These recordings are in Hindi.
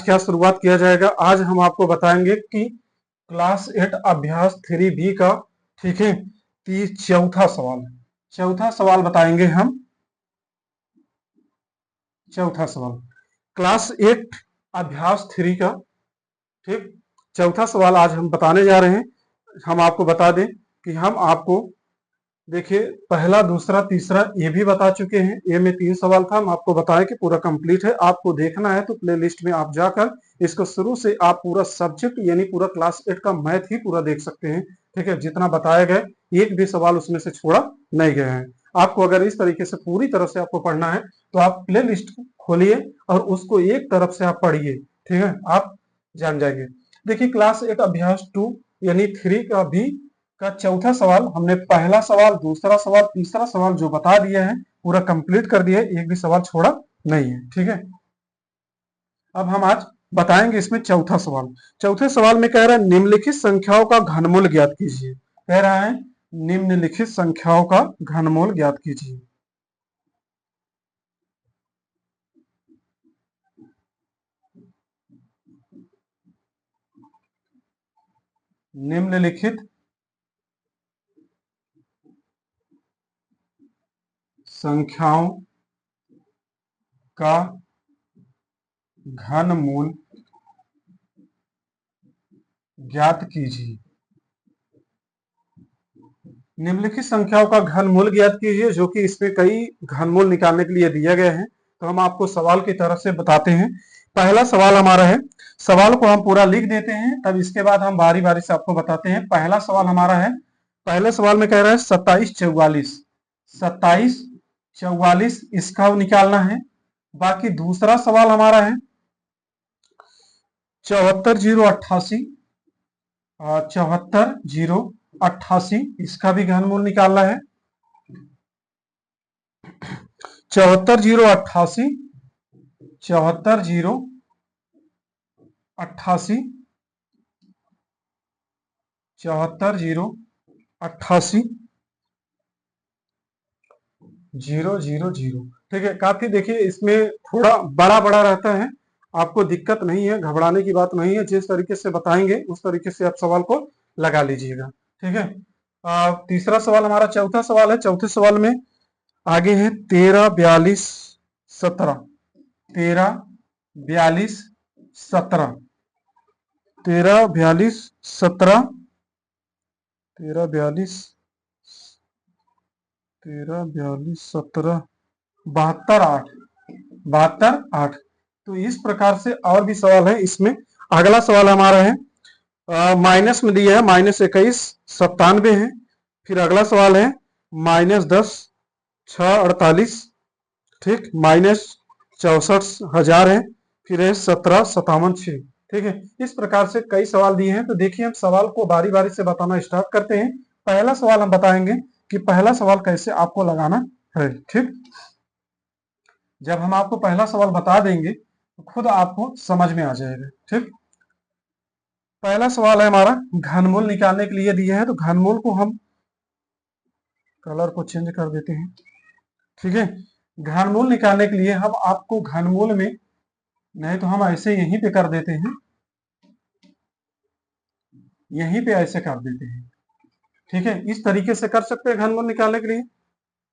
क्या शुरुआत किया जाएगा। आज हम आपको बताएंगे कि क्लास 8 अभ्यास 3B का, ठीक है, चौथा सवाल बताएंगे हम। चौथा सवाल क्लास 8 अभ्यास 3 का, ठीक, चौथा सवाल आज हम बताने जा रहे हैं। हम आपको बता दें कि हम आपको देखिए पहला, दूसरा, तीसरा ये भी बता चुके हैं। ये में 3 सवाल था, हम आपको बताएं कि पूरा कंप्लीट है। आपको देखना है तो प्ले लिस्ट में आप जाकर इसको शुरू से आप पूरा सब्जेक्ट यानी पूरा क्लास 8 का मैथ ही पूरा देख सकते हैं। ठीक है, जितना बताया गया एक भी सवाल उसमें से छोड़ा नहीं गया है। आपको अगर इस तरीके से पूरी तरह से आपको पढ़ना है तो आप प्ले लिस्ट खोलिए और उसको एक तरफ से आप पढ़िए, ठीक है, आप जान जाएंगे। देखिए क्लास 8 अभ्यास 2 यानी 3 का भी का चौथा सवाल हमने पहला सवाल, दूसरा सवाल, तीसरा सवाल जो बता दिया है पूरा कंप्लीट कर दिया है, एक भी सवाल छोड़ा नहीं है। ठीक है, अब हम आज बताएंगे इसमें चौथा सवाल। चौथे सवाल में कह रहा है निम्नलिखित संख्याओं का घनमूल ज्ञात कीजिए। कह रहा है निम्नलिखित संख्याओं का घनमूल ज्ञात कीजिए। निम्नलिखित संख्याओं का घनमूल ज्ञात कीजिए। निम्नलिखित संख्याओं का घनमूल ज्ञात कीजिए, जो कि इसमें कई घनमूल निकालने के लिए दिया गया है। तो हम आपको सवाल की तरफ से बताते हैं। पहला सवाल हमारा है, सवाल को हम पूरा लिख देते हैं, तब इसके बाद हम बारी बारी से आपको बताते हैं। पहला सवाल हमारा है, पहले सवाल में कह रहा है 2744, 2744 इसका निकालना है। बाकी दूसरा सवाल हमारा है 74088, 74088 इसका भी घनमूल निकालना है। 74088, 74088, 74088 000। ठीक है, काफी देखिए इसमें थोड़ा बड़ा बड़ा रहता है, आपको दिक्कत नहीं है, घबराने की बात नहीं है। जिस तरीके से बताएंगे उस तरीके से आप सवाल को लगा लीजिएगा। ठीक है, तीसरा सवाल हमारा, चौथा सवाल है। चौथे सवाल में आगे है 13 42 17, 13 42 17, 13 42 17, 13 42 13 42 17, 72 8, 72 8। तो इस प्रकार से और भी सवाल है इसमें। अगला सवाल हमारा है माइनस में दिया है -21 97 है। फिर अगला सवाल है -10 6 48, ठीक, -64,000 है। फिर है 17 57 6। ठीक है, इस प्रकार से कई सवाल दिए हैं। तो देखिए हम सवाल को बारी बारी से बताना स्टार्ट करते हैं। पहला सवाल हम बताएंगे कि पहला सवाल कैसे आपको लगाना है। ठीक, जब हम आपको पहला सवाल बता देंगे तो खुद आपको समझ में आ जाएगा। ठीक, पहला सवाल है हमारा घनमूल निकालने के लिए दिया है। तो घनमूल को हम कलर को चेंज कर देते हैं। ठीक है, घनमूल निकालने के लिए हम आपको घनमूल में, नहीं तो हम ऐसे यहीं पे कर देते हैं, यहीं पे ऐसे कर देते हैं। ठीक है, इस तरीके से कर सकते हैं घनमूल निकालने के लिए।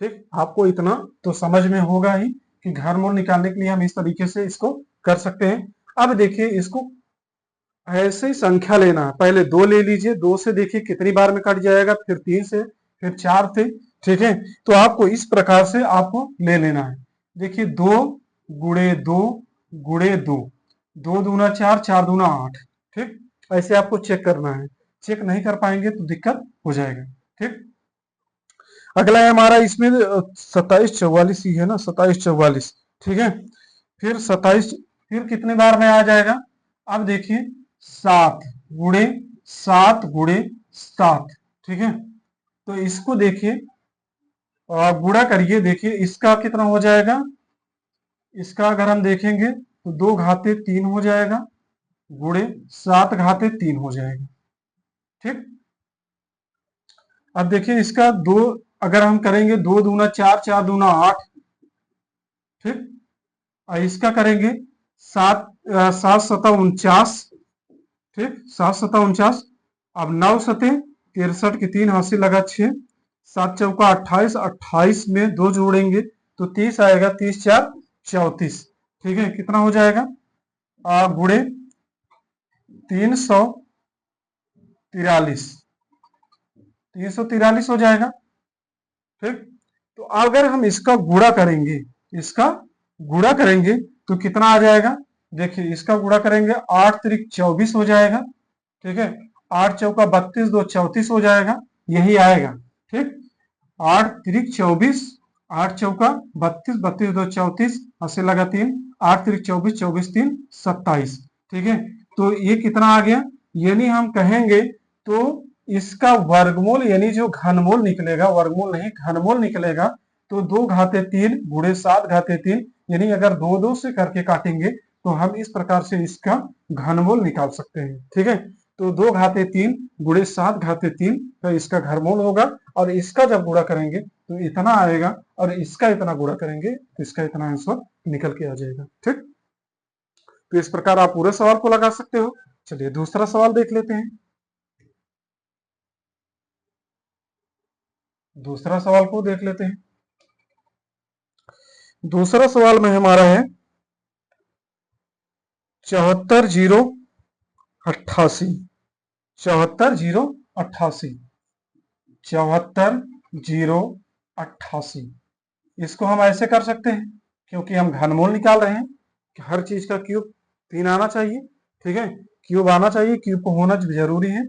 ठीक, आपको इतना तो समझ में होगा ही कि घनमूल निकालने के लिए हम इस तरीके से इसको कर सकते हैं। अब देखिए इसको ऐसे ही संख्या लेना है। पहले 2 ले लीजिए, 2 से देखिए कितनी बार में कट जाएगा, फिर 3 से, फिर 4 से। ठीक है, तो आपको इस प्रकार से आपको ले लेना है। देखिए 2 गुणे 2 गुणे 2, 2 दूना 4, 4 दूना 8। ठीक, ऐसे आपको चेक करना है। चेक नहीं कर पाएंगे तो दिक्कत हो जाएगा। ठीक, अगला है हमारा इसमें 2744 ही है ना, 2744। ठीक है, फिर 27, फिर कितने बार में आ जाएगा। अब देखिए 7 गुणे 7 गुणे 7। ठीक है, तो इसको देखिए गुणा करिए, देखिए इसका कितना हो जाएगा। इसका अगर हम देखेंगे तो 2 घाते 3 हो जाएगा, गुणे 7 घाते 3 हो जाएगा। ठीक, अब देखिए इसका 2 अगर हम करेंगे, 2 दूना 4, 4 दूना 8। ठीक, और इसका करेंगे 7 7 सता 49, ठीक, 7 सता 49। अब 9 सते 63 की 3 हासिल लगा 6, 7 चौका 28, 28 में 2 जोड़ेंगे तो 30 आएगा, 30 4 34, ठीक है, कितना हो जाएगा गुणे 343, 343 हो जाएगा, ठीक। तो अगर हम इसका गुणा करेंगे, इसका गुणा करेंगे तो कितना आ जाएगा, देखिए इसका गुणा करेंगे 8 त्रिक 24 हो जाएगा, ठीक है, 8 चौका 32, 2 34 हो जाएगा, यही आएगा, ठीक। 8 त्रिक 24, 8 चौका 32, 32 2 34, अस्सी लगा 3, 8 त्रिक 24, 24 3 27, ठीक है। तो ये कितना आ गया, यानी हम कहेंगे तो इसका वर्गमूल यानी जो घनमूल निकलेगा, वर्गमूल नहीं घनमूल निकलेगा, तो 2 घाते 3 गुणे 7 घाते 3, यानी अगर 2 2 से करके काटेंगे तो हम इस प्रकार से इसका घनमूल निकाल सकते हैं, ठीक है। तो 2 घाते 3 गुणे 7 घाते 3 तो इसका घनमूल होगा, और इसका जब गुणा करेंगे तो इतना आएगा, और इसका इतना गुणा करेंगे तो इसका इतना आंसर निकल के आ जाएगा, ठीक। तो इस प्रकार आप पूरे सवाल को लगा सकते हो। चलिए दूसरा सवाल देख लेते हैं। दूसरा सवाल को देख लेते हैं। दूसरा सवाल में हमारा है 74,088, 74,088, 74,088। इसको हम ऐसे कर सकते हैं, क्योंकि हम घनमूल निकाल रहे हैं कि हर चीज का क्यूब 3 आना चाहिए, ठीक है, क्यूब आना चाहिए, क्यूब को होना जरूरी है।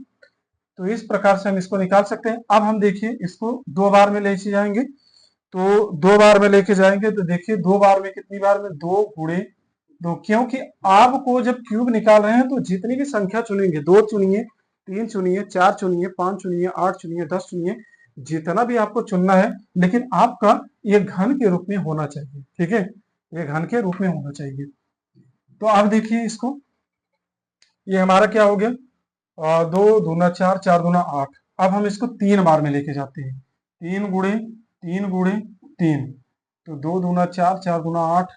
तो इस प्रकार से हम इसको निकाल सकते हैं। अब हम देखिए इसको 2 बार में लेके जाएंगे, तो 2 बार में लेके जाएंगे तो देखिए 2 बार में कितनी बार में 2 गुणे 2, क्योंकि आपको जब क्यूब निकाल रहे हैं तो जितनी भी संख्या चुनेंगे, 2 चुनिए, 3 चुनिए, 4 चुनिए, 5 चुनिए, 8 चुनिए, 10 चुनिए, जितना भी आपको चुनना है, लेकिन आपका ये घन के रूप में होना चाहिए, ठीक है, ये घन के रूप में होना चाहिए। तो आप देखिए इसको, ये हमारा क्या हो गया, 2 दूना 4, 4 दूना 8। अब हम इसको 3 बार में लेके जाते हैं, 3 गुणे 3 गुणे 3, तो 2 दूना 4, 4 दूना 8,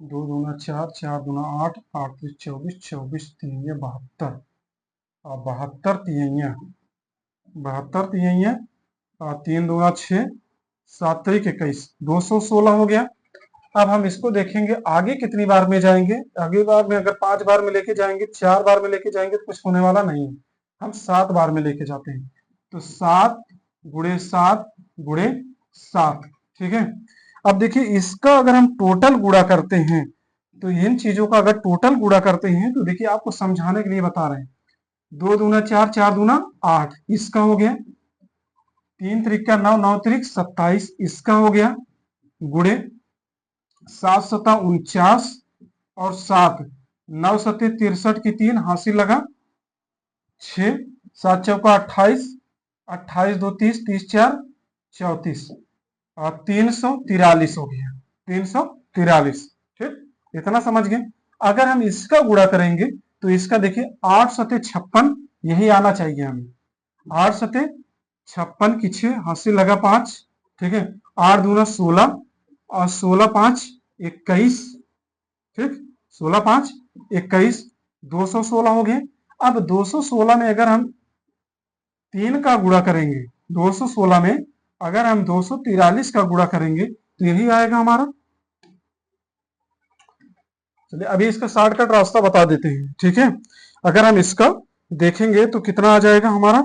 2 दूना 4, 4 दूना 8, 8 3 24, 24 3 72, 72 तिहैया, 72 तिहैया, 3 दूना 6, 7 त्रिक 21, 216 हो गया। अब हम इसको देखेंगे आगे कितनी बार में जाएंगे, अगली बार में अगर 5 बार में लेके जाएंगे, 4 बार में लेके जाएंगे तो कुछ होने वाला नहीं है, हम 7 बार में लेके जाते हैं, तो 7 गुणे 7 गुणे 7, ठीक है। अब देखिए इसका अगर हम टोटल गुणा करते हैं, तो इन चीजों का अगर टोटल गुणा करते हैं तो देखिए आपको समझाने के लिए बता रहे हैं, 2 दूना 4, 4 दूना 8, इसका हो गया, 3 त्रिक 9, 9 त्रिक 27, इसका हो गया, गुणे 7 सता 49 और 7, 9 सत्ते 63 की 3 हासिल लगा 6, 7 चौका 28, 28 2 30, 30 4 34, और 343 हो गया, 343, ठीक, इतना समझ गए। अगर हम इसका गुणा करेंगे तो इसका देखिए 8 सते 56, यही आना चाहिए हमें, 8 सते 56 की 6 हासिल लगा 5, ठीक है, 8 दूना 16 और 16 5 21, ठीक, 16 5 21, 216 हो गए। अब 216 में अगर हम 3 का गुणा करेंगे, 216 में अगर हम 243 का गुणा करेंगे तो यही आएगा हमारा। चलिए अभी इसका शॉर्टकट रास्ता बता देते हैं, ठीक है। अगर हम इसका देखेंगे तो कितना आ जाएगा हमारा,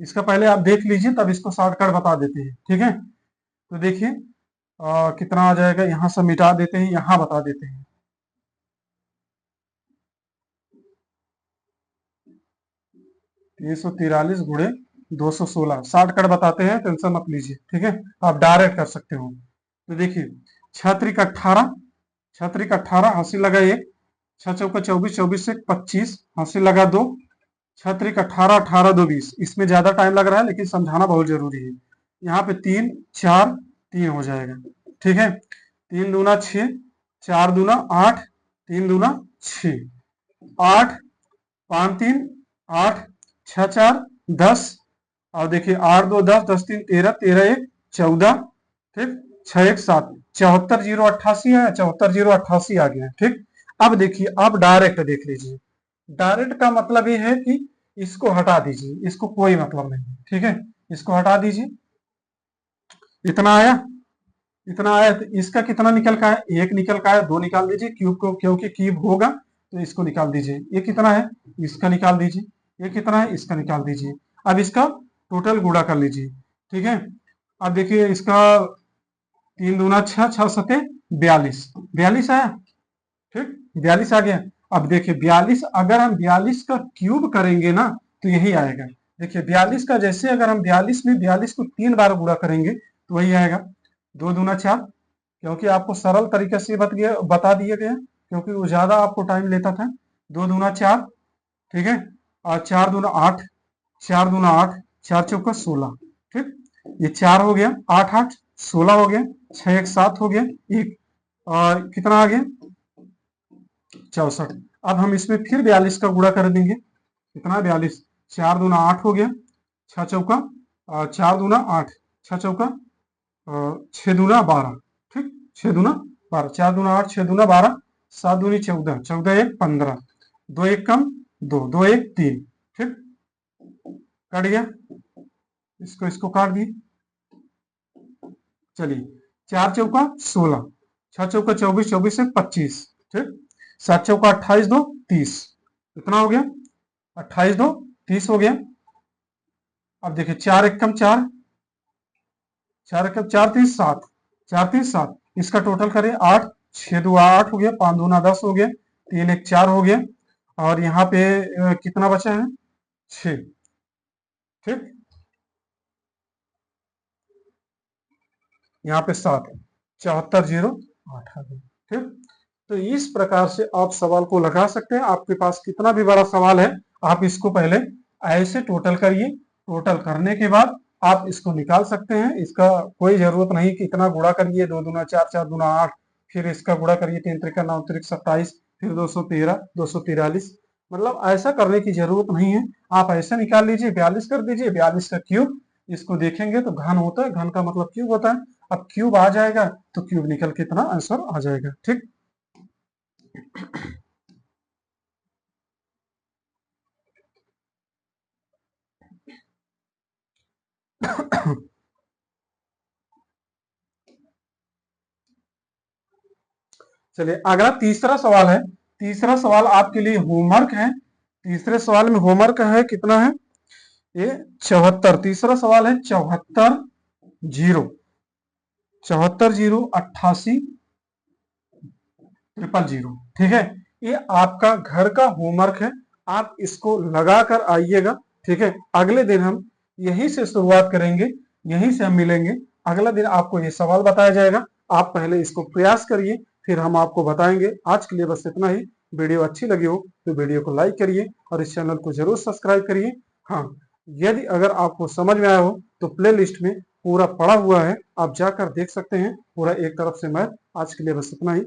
इसका पहले आप देख लीजिए तब इसको शॉर्टकट बता देते हैं, ठीक है। तो देखिए कितना आ जाएगा, यहां से मिटा देते हैं, यहां बता देते हैं, 343 गुणे 216, शॉर्टकट बताते हैं, टेंशन मत लीजिए, ठीक है, आप डायरेक्ट कर सकते हो। तो देखिए 6 त्रिक 18, 6 त्रिक 18 हासिल लगा 1, 6 चौका 24, 24 से 25 हासिल लगा 2, 6 त्रिक 18, 18 2 20, इसमें ज्यादा टाइम लग रहा है लेकिन समझाना बहुत जरूरी है। यहाँ पे 3 4 3 हो जाएगा, ठीक है, 3 दूना 6, 4 दूना 8, 3 दूना 6, 8 5 3 8, 6 4 10, और देखिए 8 2 10, 10 3 13, 13 1 14, ठीक, 6 1 7, 74,088 है, 74,088 आ गया। ठीक, अब देखिए, अब डायरेक्ट देख लीजिए। डायरेक्ट का मतलब ये है कि इसको हटा दीजिए, इसको कोई मतलब नहीं। ठीक है, इसको हटा दीजिए। इतना आया, इतना आया, तो इसका कितना निकल का है? एक निकल का है, दो निकाल दीजिए क्यूब को, क्योंकि क्यूब होगा तो इसको निकाल दीजिए। ये कितना है? इसका निकाल दीजिए। ये कितना है? इसका निकाल दीजिए। अब इसका टोटल गुणा कर लीजिए। ठीक है, अब देखिए इसका 3 दूना 6, 6 सते 42, 42 आया। ठीक, 42 आ गया। अब देखिए 42, अगर हम 42 का क्यूब करेंगे ना तो यही आएगा। देखिए 42 का, जैसे अगर हम 42 में 42 को 3 बार गुणा करेंगे तो वही आएगा। 2 दूना 4, क्योंकि आपको सरल तरीके से बता दिया गया, क्योंकि वो ज्यादा आपको टाइम लेता था। 2 दूना 4, ठीक है, और 4 दूना 8, 4 दूना 8, 4 चौका 16। ठीक, ये 4 हो गया, 8 8 16 हो गया, 6 1 7 हो गया, एक और कितना आ गया? 64। अब हम इसमें फिर 42 का गुणा कर देंगे। कितना? 42। 4 दूना 8 हो गया, 6 चौका 4 दूना 8, 6 चौका 6 दूना 12। ठीक, 6 दूना 12, 4 दूना 8, 6 दूना 12, 7 दूनी 14, 14 1 15, 2 1 कम 2, 2 1 3। ठीक, कट गया, इसको काट दिए। चलिए, 4 चौका 16, 6 चौका 24, 24 से 25। ठीक, 7 चौका 28, 2 30। कितना हो गया? 28 2 30 हो गया। अब देखिए 4 1 कम 4, 4 1 4 3 7, 4 3 7, इसका टोटल करें 8, 6 2 8 हो गया, 5 दूना 10 हो गया, 3 1 4 हो गया, और यहाँ पे कितना बचा है? 6। ठीक, यहाँ पे 7, 74,008 आ गया। ठीक, तो इस प्रकार से आप सवाल को लगा सकते हैं। आपके पास कितना भी बड़ा सवाल है, आप इसको पहले ऐसे टोटल करिए। टोटल करने के बाद आप इसको निकाल सकते हैं। इसका कोई जरूरत नहीं कि इतना गुणा करिए, 2 दूना 4, 4 दूना 8, फिर इसका गुणा करिए, 3 त्रिका 9 त्रिक 27, फिर 213, 243। मतलब ऐसा करने की जरूरत नहीं है। आप ऐसा निकाल लीजिए, 42 कर दीजिए, 42 का क्यूब। इसको देखेंगे तो घन होता है, घन का मतलब क्यूब होता है। अब क्यूब आ जाएगा तो क्यूब निकल के इतना आंसर आ जाएगा। ठीक, चलिए अगला तीसरा सवाल है। तीसरा सवाल आपके लिए होमवर्क है। तीसरे सवाल में होमवर्क है, कितना है ये? 74। तीसरा सवाल है 74 0, 74 0 88 000। ठीक है, ये आपका घर का होमवर्क है। आप इसको लगा कर आइएगा। ठीक है, अगले दिन हम यहीं से शुरुआत करेंगे, यहीं से हम मिलेंगे। अगला दिन आपको ये सवाल बताया जाएगा। आप पहले इसको प्रयास करिए, फिर हम आपको बताएंगे। आज के लिए बस इतना ही। वीडियो अच्छी लगी हो तो वीडियो को लाइक करिए और इस चैनल को जरूर सब्सक्राइब करिए। हाँ, यदि अगर आपको समझ में आया हो तो प्ले लिस्ट में पूरा पड़ा हुआ है, आप जाकर देख सकते हैं पूरा एक तरफ से मैथ। आज के लिए बस इतना ही।